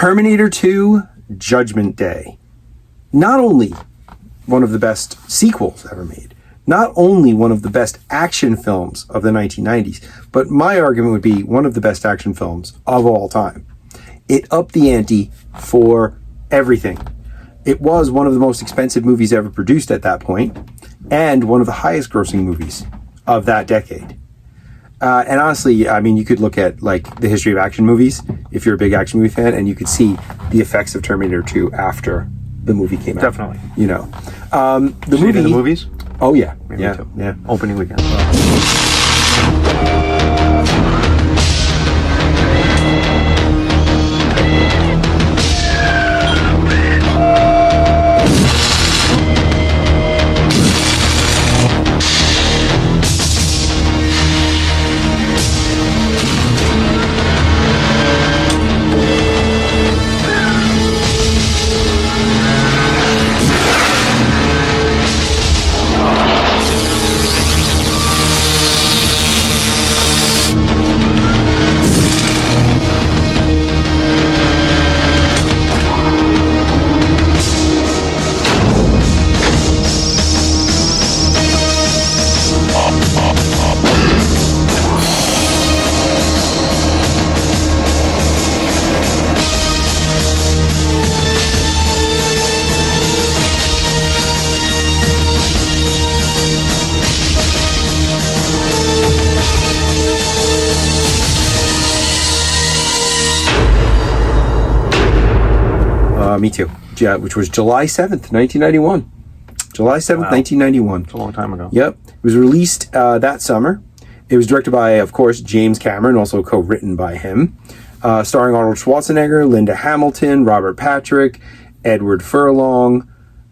Terminator 2, Judgment Day. Not only one of the best sequels ever made, not only one of the best action films of the 1990s, but my argument would be one of the best action films of all time. It upped the ante for everything. It was one of the most expensive movies ever produced at that point, and one of the highest grossing movies of that decade. And honestly, I mean, you could look at like the history of action movies, if you're a big action movie fan, and you could see the effects of Terminator 2 after the movie came out. Definitely. You know. The movie. In the movies? Oh, yeah. Me Yeah. too. Yeah. Opening weekend. Me too. Yeah, which was July 7th, 1991. July 7th, Wow. 1991. It's a long time ago. Yep. It was released that summer. It was directed by, of course, James Cameron, also co-written by him. Starring Arnold Schwarzenegger, Linda Hamilton, Robert Patrick, Edward Furlong.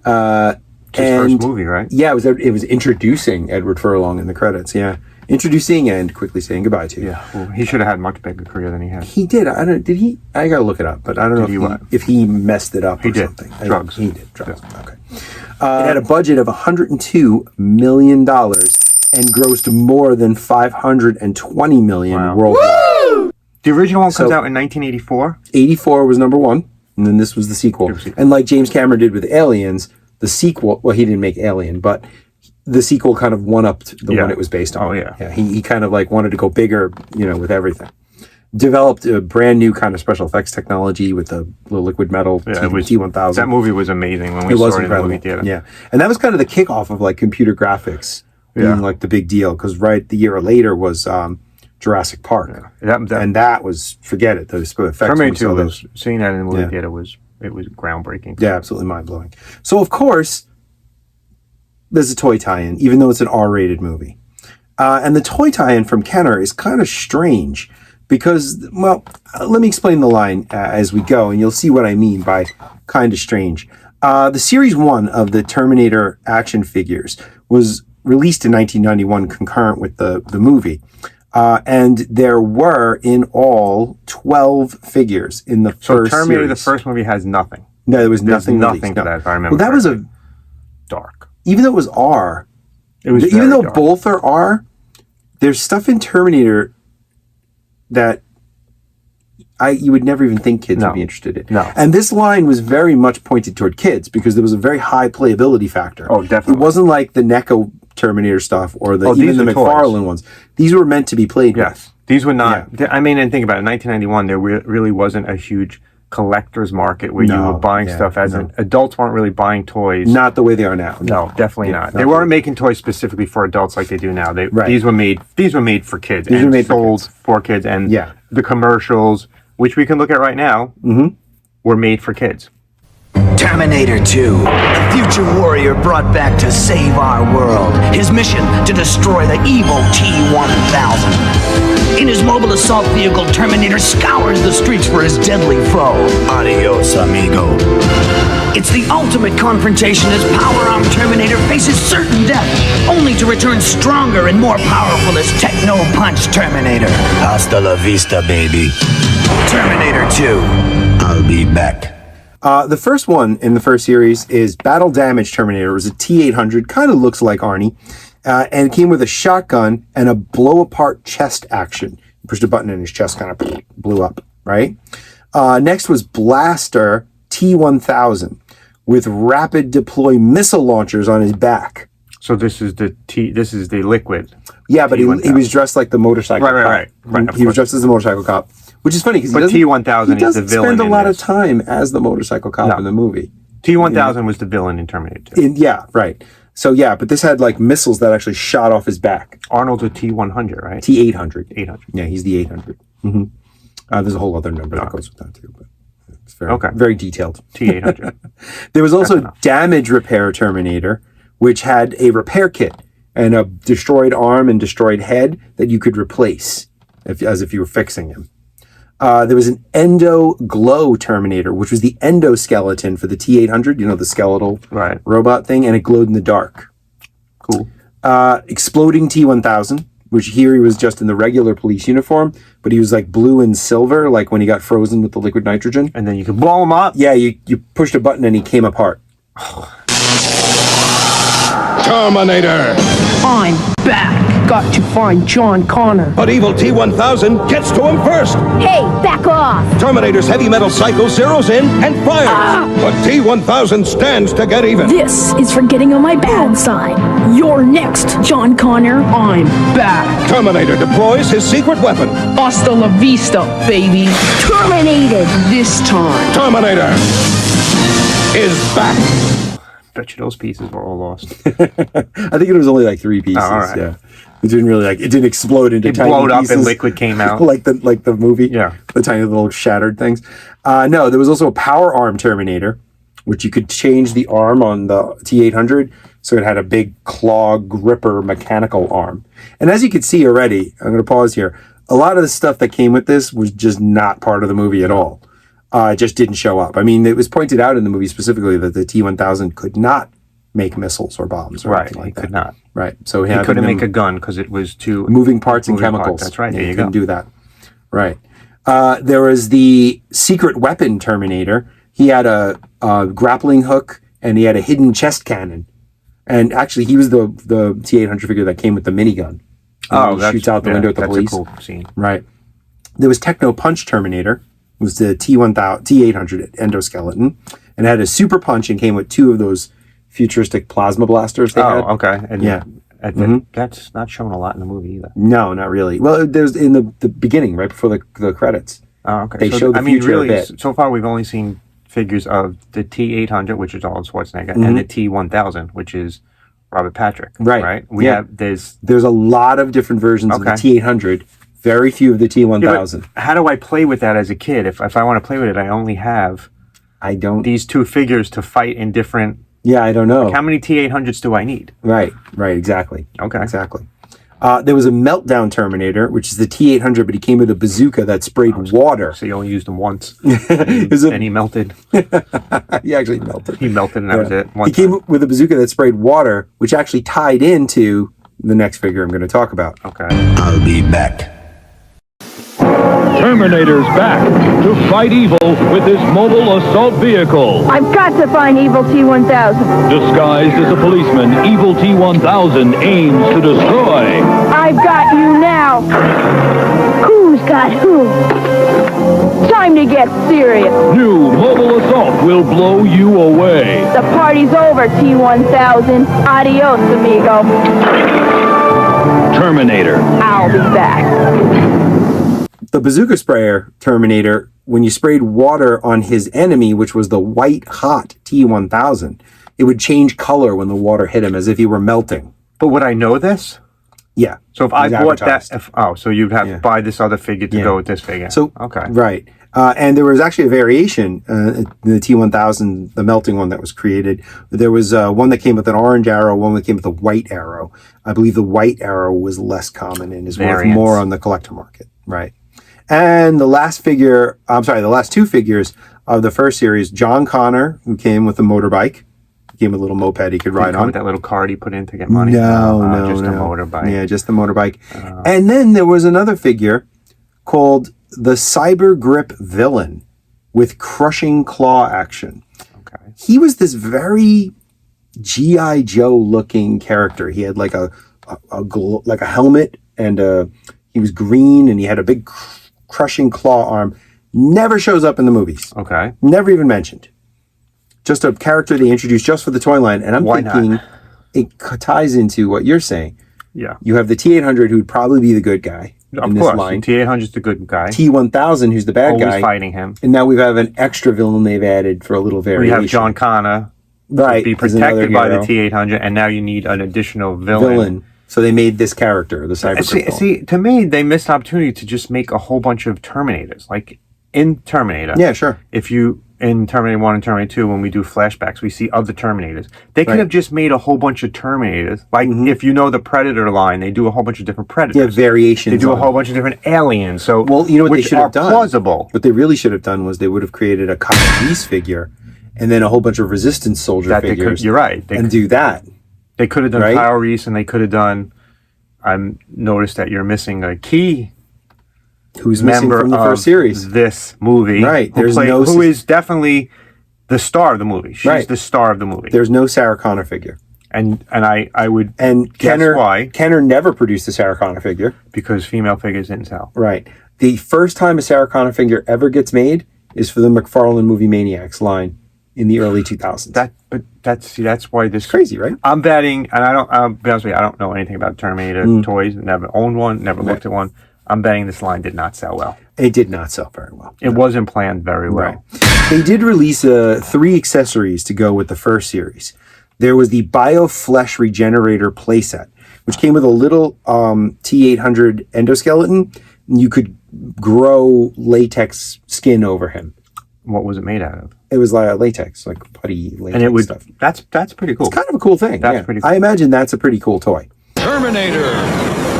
His first movie, right? Yeah, it was introducing Edward Furlong in the credits, yeah. Introducing and quickly saying goodbye to. Yeah. Well, he should have had much bigger career than he had. He did. Did he? I gotta look it up, but I don't know if he messed it up or did. something. Drugs. He did. Drugs. Yeah. Okay. It had a budget of $102 million and grossed more than $520 million worldwide. The original one comes out in 1984. 84 was number one, and then this was the sequel. And like James Cameron did with Aliens, the sequel, well, he didn't make Alien, but the sequel kind of one-upped the one it was based on. Oh, yeah. Yeah, he kind of like wanted to go bigger, with everything. Developed a brand new kind of special effects technology with the liquid metal T-1000. That movie was amazing when we saw it in the movie theater. Yeah, and that was kind of the kickoff of like computer graphics being like the big deal, because the year later was Jurassic Park. Yeah. And that was, forget it, those effects. Terminator 2 seeing that in the movie theater was groundbreaking. Yeah, absolutely mind-blowing. So of course, there's a toy tie-in, even though it's an R-rated movie. And the toy tie-in from Kenner is kind of strange because, well, let me explain the line as we go, and you'll see what I mean by kind of strange. The Series 1 of the Terminator action figures was released in 1991 concurrent with the movie. And there were, in all, 12 figures in the first Terminator, series. the first movie, has nothing. No, there was nothing. Nothing to that, if I remember. Well, that was a dark. Even though it was R, it was even though dark. both are R, there's stuff in Terminator that you would never even think kids would be interested in. No. And this line was very much pointed toward kids because there was a very high playability factor. Oh, definitely. It wasn't like the NECA Terminator stuff or even the McFarlane ones. These were meant to be played with. These were not. Yeah. I mean, and think about it. In 1991, there really wasn't a huge collector's market where you were buying stuff adults weren't really buying toys. Not the way they are now. No, definitely not. They weren't making toys specifically for adults like they do now. These were made for kids. These were made sold for kids. And the commercials, which we can look at right now, were made for kids. Terminator 2, a future warrior brought back to save our world. His mission, to destroy the evil T-1000. In his mobile assault vehicle, Terminator scours the streets for his deadly foe. Adios, amigo. It's the ultimate confrontation as power-armed Terminator faces certain death, only to return stronger and more powerful as Techno-Punch Terminator. Hasta la vista, baby. Terminator 2, I'll be back. The first one in the first series is Battle Damage Terminator. It was a T-800, kind of looks like Arnie, and it came with a shotgun and a blow-apart chest action. He pushed a button and his chest kind of blew up, right? Next was Blaster T-1000 with rapid deploy missile launchers on his back. So this is the liquid. Yeah, but he was dressed like the motorcycle cop. Right. He was dressed as the motorcycle cop, which is funny because T-1000 is the villain. Spend a lot of time as the motorcycle cop in the movie. T-1000 was the villain in Terminator 2. Yeah, right. So yeah, but this had like missiles that actually shot off his back. Arnold's a T-100, right? T-800. 800. Yeah, he's the 800. Mm-hmm. There's a whole other number that goes with that too, but it's very detailed. T-800. There was also Damage Repair Terminator, which had a repair kit and a destroyed arm and destroyed head that you could replace as if you were fixing him. There was an Endo Glow Terminator, which was the endoskeleton for the T-800, the skeletal robot thing, and it glowed in the dark. Cool. Exploding T-1000, which here he was just in the regular police uniform, but he was like blue and silver, like when he got frozen with the liquid nitrogen. And then you could blow him up? Yeah, you pushed a button and he came apart. Terminator! I'm back. Got to find John Connor. But evil T-1000 gets to him first. Hey, back off! Terminator's heavy metal cycle zeroes in and fires. But T-1000 stands to get even. This is for getting on my bad side. You're next, John Connor. I'm back. Terminator deploys his secret weapon. Hasta la vista, baby. Terminated. This time. Terminator is back. Bet you those pieces were all lost. I think it was only like 3 pieces. Oh, all right. Yeah, it didn't really it didn't explode into tiny pieces. It blowed up and liquid came out, like the movie. Yeah, the tiny little shattered things. No, there was also a power arm Terminator, which you could change the arm on the T-800, so it had a big claw gripper mechanical arm. And as you can see already, I'm going to pause here. A lot of the stuff that came with this was just not part of the movie at all. It just didn't show up. I mean, it was pointed out in the movie specifically that the T-1000 could not make missiles or bombs or anything like that. He could not. Right. So he couldn't make a gun because it was too... Moving parts and chemicals. That's right. Yeah, there you go. couldn't do that. Right. There was the secret weapon Terminator. He had a grappling hook and he had a hidden chest cannon. And actually, he was the T-800 figure that came with the minigun. That shoots out the window at the police. That's a cool scene. Right. There was Techno Punch Terminator. It was the T-800 endoskeleton, and it had a super punch and came with 2 of those futuristic plasma blasters they had. Okay. And yeah. That's not shown a lot in the movie either. No, not really. Well, there's in the beginning, right before the credits. Oh, okay. They showed the future really, a bit. So far we've only seen figures of the T-800, which is Arnold Schwarzenegger, and the T-1000, which is Robert Patrick. Right. There's a lot of different versions of the T-800. Very few of the T-1000. Yeah, how do I play with that as a kid? If I want to play with it, I only have these 2 figures to fight in different... Yeah, I don't know. Like how many T-800s do I need? Right, exactly. Okay. Exactly. There was a Meltdown Terminator, which is the T-800, but he came with a bazooka that sprayed water. So you only used him once. And he melted. He actually melted. He melted and that was it. He came with a bazooka that sprayed water, which actually tied into the next figure I'm going to talk about. Okay. I'll be back. Terminator's back to fight evil with his mobile assault vehicle. I've got to find Evil T-1000. Disguised as a policeman, Evil T-1000 aims to destroy. I've got you now. Who's got who? Time to get serious. New mobile assault will blow you away. The party's over, T-1000. Adios, amigo. Terminator. I'll be back. The bazooka sprayer Terminator, when you sprayed water on his enemy, which was the white-hot T-1000, it would change color when the water hit him as if he were melting. But would I know this? Yeah. So if I bought that... so you'd have to buy this other figure to go with this figure. So, okay. Right. And there was actually a variation, the T-1000, the melting one that was created. There was one that came with an orange arrow, one that came with a white arrow. I believe the white arrow was less common and is worth more on the collector market. Right. And the last 2 figures of the first series, John Connor, who came with a motorbike. He came with a little moped he could ride on. With that little card he put in to get money? No, just a motorbike. Yeah, just the motorbike. And then there was another figure called the Cyber Grip Villain with crushing claw action. Okay. He was this very G.I. Joe looking character. He had like a helmet and he was green and he had a big crushing claw arm Never shows up in the movies. Okay. Never even mentioned. Just a character they introduced just for the toy line. And I'm thinking it ties into what you're saying. Yeah. You have the T-800, who'd probably be the good guy in this line. The T-800 is the good guy. T-1000, who's the bad guy. Always fighting him. And now we have an extra villain they've added for a little variation. We have John Connor. Right. To be protected by the T-800, and now you need an additional villain. So they made this character, the Cyber. See, to me, they missed an opportunity to just make a whole bunch of Terminators. Like, in Terminator. Yeah, sure. In Terminator 1 and Terminator 2, when we do flashbacks, we see other Terminators. They could have just made a whole bunch of Terminators. Like, if you know the Predator line, they do a whole bunch of different Predators. Yeah, variations. They do a whole bunch of different aliens. So, well, you know what they should have done? Plausible. What they really should have done was they would have created a Kyle Reese figure and then a whole bunch of Resistance soldier figures. You're right. Do that. They could have done Kyle Reese, and they could have done... I noticed that you're missing a key... Who's missing from the first series? This movie. Right. Who is definitely the star of the movie. She's the star of the movie. There's no Sarah Connor figure. And I would guess why. Kenner never produced a Sarah Connor figure. Because female figures didn't sell. Right. The first time a Sarah Connor figure ever gets made is for the McFarlane Movie Maniacs line in the early 2000s. That's why this... Crazy, right? I'm betting, and I'll be honest with you, I don't know anything about Terminator toys. Never owned one, never looked at one. I'm betting this line did not sell well. It did not sell very well. It wasn't planned very well. Right. They did release 3 accessories to go with the first series. There was the BioFlesh Regenerator playset, which came with a little T-800 endoskeleton. You could grow latex skin over him. What was it made out of? It was like latex, like putty latex and it would, stuff. That's pretty cool. It's kind of a cool thing. That's pretty cool. I imagine that's a pretty cool toy. Terminator.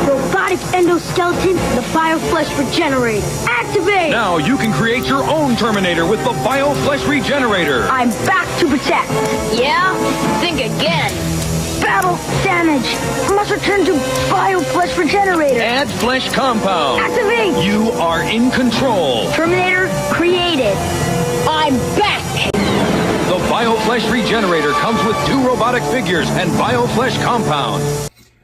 Robotic endoskeleton, the BioFlesh Regenerator. Activate! Now you can create your own Terminator with the BioFlesh Regenerator. I'm back to protect. Yeah? Think again. Battle damage. Must return to BioFlesh Regenerator. Add flesh compound. Activate! You are in control. Terminator created. I'm back. The BioFlesh Regenerator comes with 2 robotic figures and BioFlesh compound.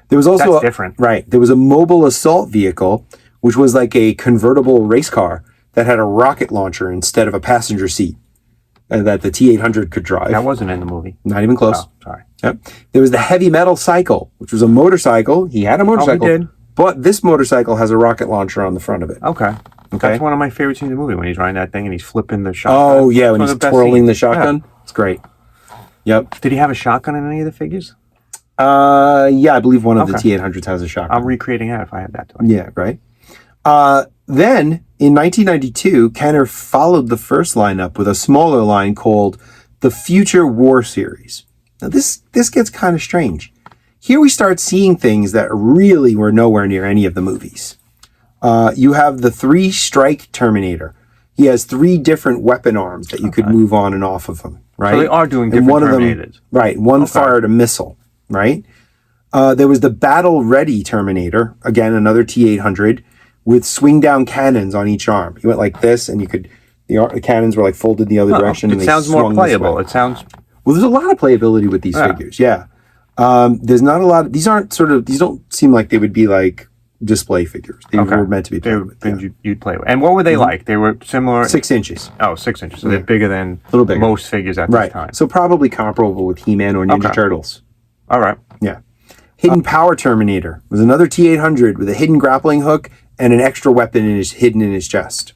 There was also That's different. Right. There was a mobile assault vehicle, which was like a convertible race car that had a rocket launcher instead of a passenger seat that the T-800 could drive. That wasn't in the movie. Not even close. Oh, sorry. Yep. There was the heavy metal cycle, which was a motorcycle. He had a motorcycle. Oh, he did. But this motorcycle has a rocket launcher on the front of it. Okay. That's one of my favorite scenes in the movie, when he's riding that thing and he's flipping the shotgun. Oh, yeah, when he's twirling the shotgun. Yeah. It's great. Yep. Did he have a shotgun in any of the figures? Yeah, I believe one of the T-800s has a shotgun. I'm recreating that if I had that toy. Yeah, right. Then, in 1992, Kenner followed the first lineup with a smaller line called the Future War Series. Now, this gets kind of strange. Here we start seeing things that really were nowhere near any of the movies. You have the 3-strike Terminator. He has 3 different weapon arms that you could move on and off of him, right? So they are doing different Terminators. Right, one fired a missile, right? There was the battle-ready Terminator, again, another T-800, with swing-down cannons on each arm. He went like this, and you could... The cannons were like folded the other direction. It sounds more playable. It sounds... Well, there's a lot of playability with these figures, yeah. There's not a lot of... These don't seem like they would be like display figures. They were meant to be played with. Things you'd play with. And what were they like? They were similar... 6 inches. Oh, 6 inches. So they're bigger than bigger. Most figures at this time. So probably comparable with He-Man or Ninja Turtles. All right. Yeah. Hidden Power Terminator was another T-800 with a hidden grappling hook and an extra weapon hidden in his chest.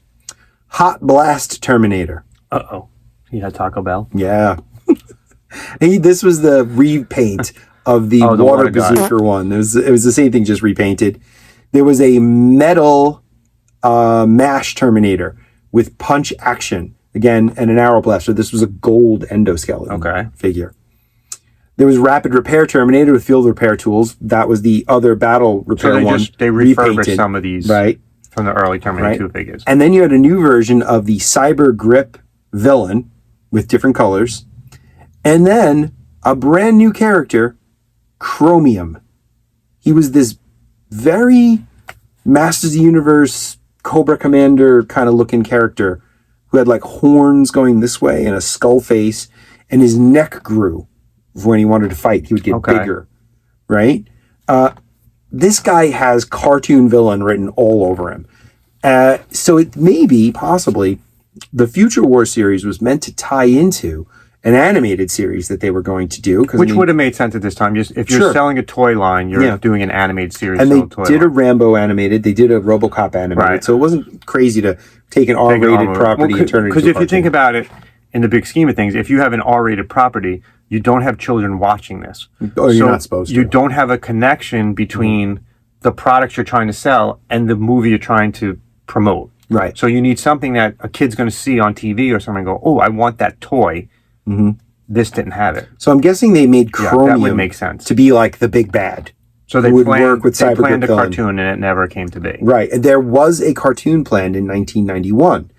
Hot Blast Terminator. Uh-oh. He had Taco Bell? Yeah. This was the repaint of the Water Bazooka one. It was the same thing, just repainted. There was a metal MASH Terminator with punch action, again, and an arrow blaster. This was a gold endoskeleton figure. There was Rapid Repair Terminator with field repair tools. That was the other battle repair one. They refurbished some of these from the early Terminator 2 figures. And then you had a new version of the Cyber Grip villain with different colors. And then a brand new character, Chromium. He was this very Masters of the Universe, Cobra Commander kind of looking character who had like horns going this way and a skull face, and his neck grew when he wanted to fight. He would get bigger, right? This guy has cartoon villain written all over him. So it may be, possibly, the Future War series was meant to tie into an animated series that they were going to do. Which would have made sense at this time. Just if you're selling a toy line, you're doing an animated series. And they did a Rambo animated. They did a RoboCop animated. Right. So it wasn't crazy to take an R-rated property and turn it into a cartoon. Because if you think about it, in the big scheme of things, if you have an R-rated property, you don't have children watching this. Or you're not supposed to. You don't have a connection between the products you're trying to sell and the movie you're trying to promote. Right. So you need something that a kid's going to see on TV or something and go, oh, I want that toy. This didn't have it. So I'm guessing they made Chromium that would make sense. to be like the big bad. So they planned a cartoon and it never came to be. Right. And there was a cartoon planned in 1991.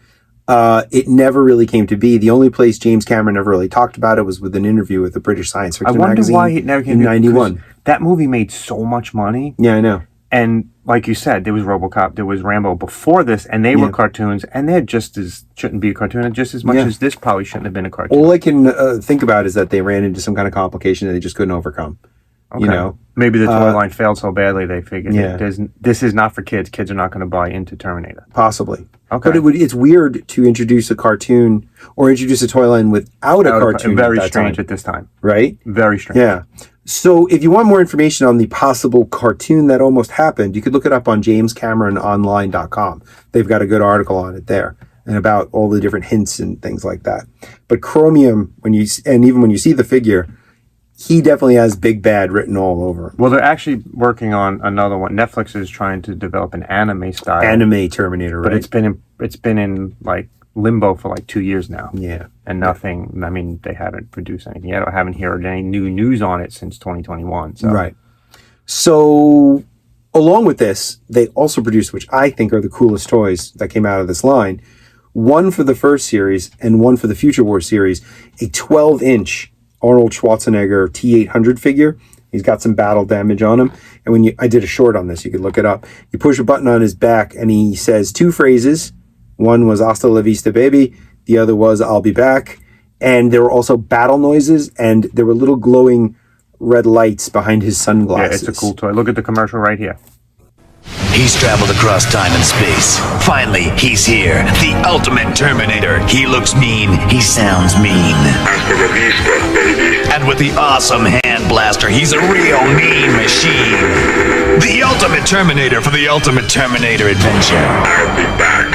It never really came to be. The only place James Cameron ever really talked about it was with an interview with the British Science Fiction magazine. I wonder why it never came to be. In 91. That movie made so much money. Yeah, I know. And like you said, there was RoboCop, there was Rambo before this, and they were cartoons, and they're shouldn't be a cartoon, just as much as this probably shouldn't have been a cartoon. All I can think about is that they ran into some kind of complication that they just couldn't overcome. Okay. You know, maybe the toy line failed so badly they figured this is not for kids. Kids are not going to buy into Terminator. Possibly. Okay. But it's weird to introduce a cartoon or introduce a toy line without a cartoon. Very strange at this time. Right? Very strange. Yeah. So if you want more information on the possible cartoon that almost happened, you could look it up on jamescamerononline.com. They've got a good article on it there and about all the different hints and things like that. But Chromium, even when you see the figure, he definitely has Big Bad written all over him. Well, they're actually working on another one. Netflix is trying to develop an anime style. Anime Terminator, right? But it's been in like limbo for like 2 years now. Yeah. And nothing, I mean, they haven't produced anything yet. I haven't heard any new news on it since 2021. So. Right. So, along with this, they also produced, which I think are the coolest toys that came out of this line, one for the first series and one for the Future War series, a 12-inch Arnold Schwarzenegger T-800 figure. He's got some battle damage on him. And I did a short on this, you could look it up. You push a button on his back and he says 2 phrases. One was "Hasta la vista, baby." The other was "I'll be back." And there were also battle noises, and there were little glowing red lights behind his sunglasses. Yeah, it's a cool toy. Look at the commercial right here. He's traveled across time and space. Finally, he's here. The ultimate Terminator. He looks mean. He sounds mean. Hasta la vista, baby. And with the awesome hand blaster, he's a real mean machine. The ultimate Terminator for the ultimate Terminator adventure. I'll be back.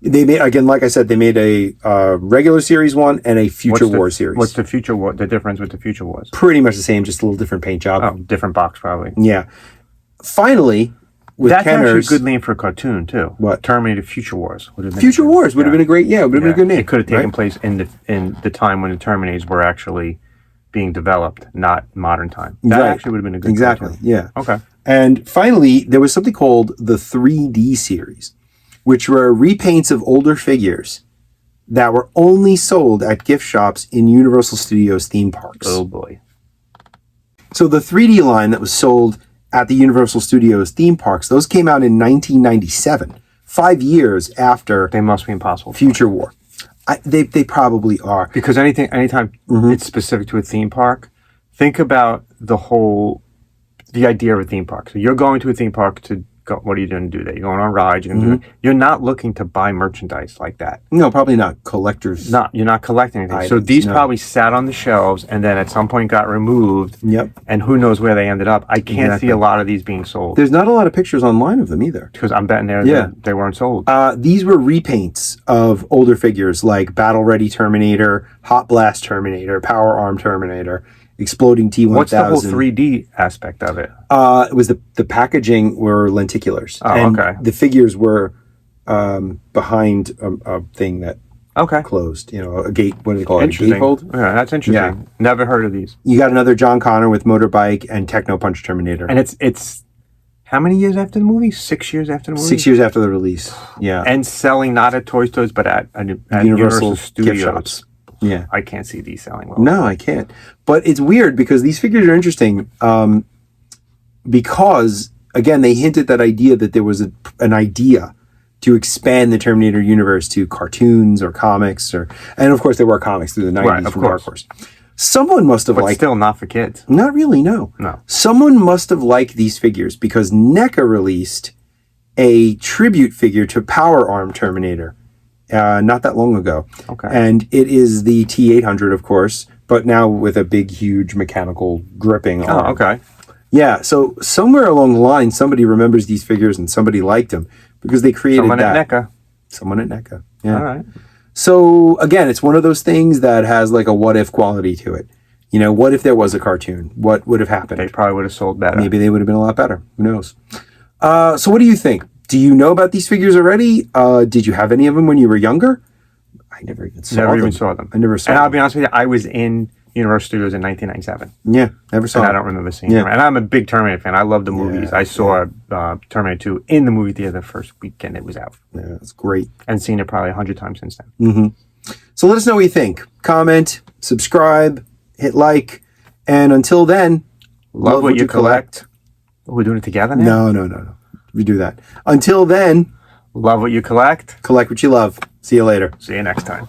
They made, again, like I said, they made a regular series one and a Future War series. What's the Future War? The difference with the Future Wars? Pretty much the same, just a little different paint job. Oh, different box probably. Yeah. Finally, with that's Kenner's, actually a good name for a cartoon too. What? Terminator Future Wars would have been. Future Wars would have been a great, would have been a good name. It could have taken place in the time when the Terminators were actually being developed, not modern time. That actually would have been a good cartoon. Yeah. Okay. And finally, there was something called the 3D series, which were repaints of older figures that were only sold at gift shops in Universal Studios theme parks. Oh boy. So the 3D line that was sold at the Universal Studios theme parks, those came out in 1997, 5 years after They must be impossible. Future War. They probably are. Because anytime it's specific to a theme park, think about the idea of a theme park. So you're going to a theme park to go, what are you going to do there? You're going on rides, you're not looking to buy merchandise like that. No, probably not collectors. You're not collecting anything. Items, so these probably sat on the shelves and then at some point got removed. Yep. And who knows where they ended up. I can't see a lot of these being sold. There's not a lot of pictures online of them either. Because I'm betting they weren't sold. These were repaints of older figures like Battle Ready Terminator, Hot Blast Terminator, Power Arm Terminator, Exploding T-1000. What's the whole 3D aspect of it? It was the packaging were lenticulars. Oh, and okay. The figures were behind a thing that closed. A gate. What do they call it? A gatefold? Yeah, that's interesting. Yeah. Never heard of these. You got another John Connor with Motorbike and Techno Punch Terminator. And it's how many years after the movie? 6 years after the movie? 6 years after the release. Yeah. And selling not at Toy Stores, but at Universal Studios. Gift shops. Yeah. I can't see these selling well. No, I can't. But it's weird because these figures are interesting because, again, they hinted that idea that there was an idea to expand the Terminator universe to cartoons or comics. And, of course, there were comics through the 90s from Dark Horse. Someone must have liked... still not for kids. Not really, no. No. Someone must have liked these figures because NECA released a tribute figure to Power Arm Terminator not that long ago. Okay. And it is the T-800, of course, but now with a big, huge mechanical gripping arm. Oh, okay. Yeah, so somewhere along the line, somebody remembers these figures and somebody liked them because they created Someone that. at NECA. Someone at NECA. Yeah. All right. So again, it's one of those things that has like a what if quality to it. You know, what if there was a cartoon? What would have happened? They probably would have sold better. Maybe they would have been a lot better. Who knows? So what do you think? Do you know about these figures already? Did you have any of them when you were younger? I never even saw them. Never even saw them. I never saw them. And I'll be honest with you, I was in Universal Studios in 1997. Yeah, never saw and them. I don't remember seeing them. And I'm a big Terminator fan. I love the movies. I saw Terminator 2 in the movie theater the first weekend it was out. Yeah, that's great. And seen it probably 100 times since then. Mm-hmm. So let us know what you think. Comment, subscribe, hit like, and until then, love what you collect. We're doing it together now? No. We do that. Until then, love what you collect. Collect what you love. See you later. See you next time.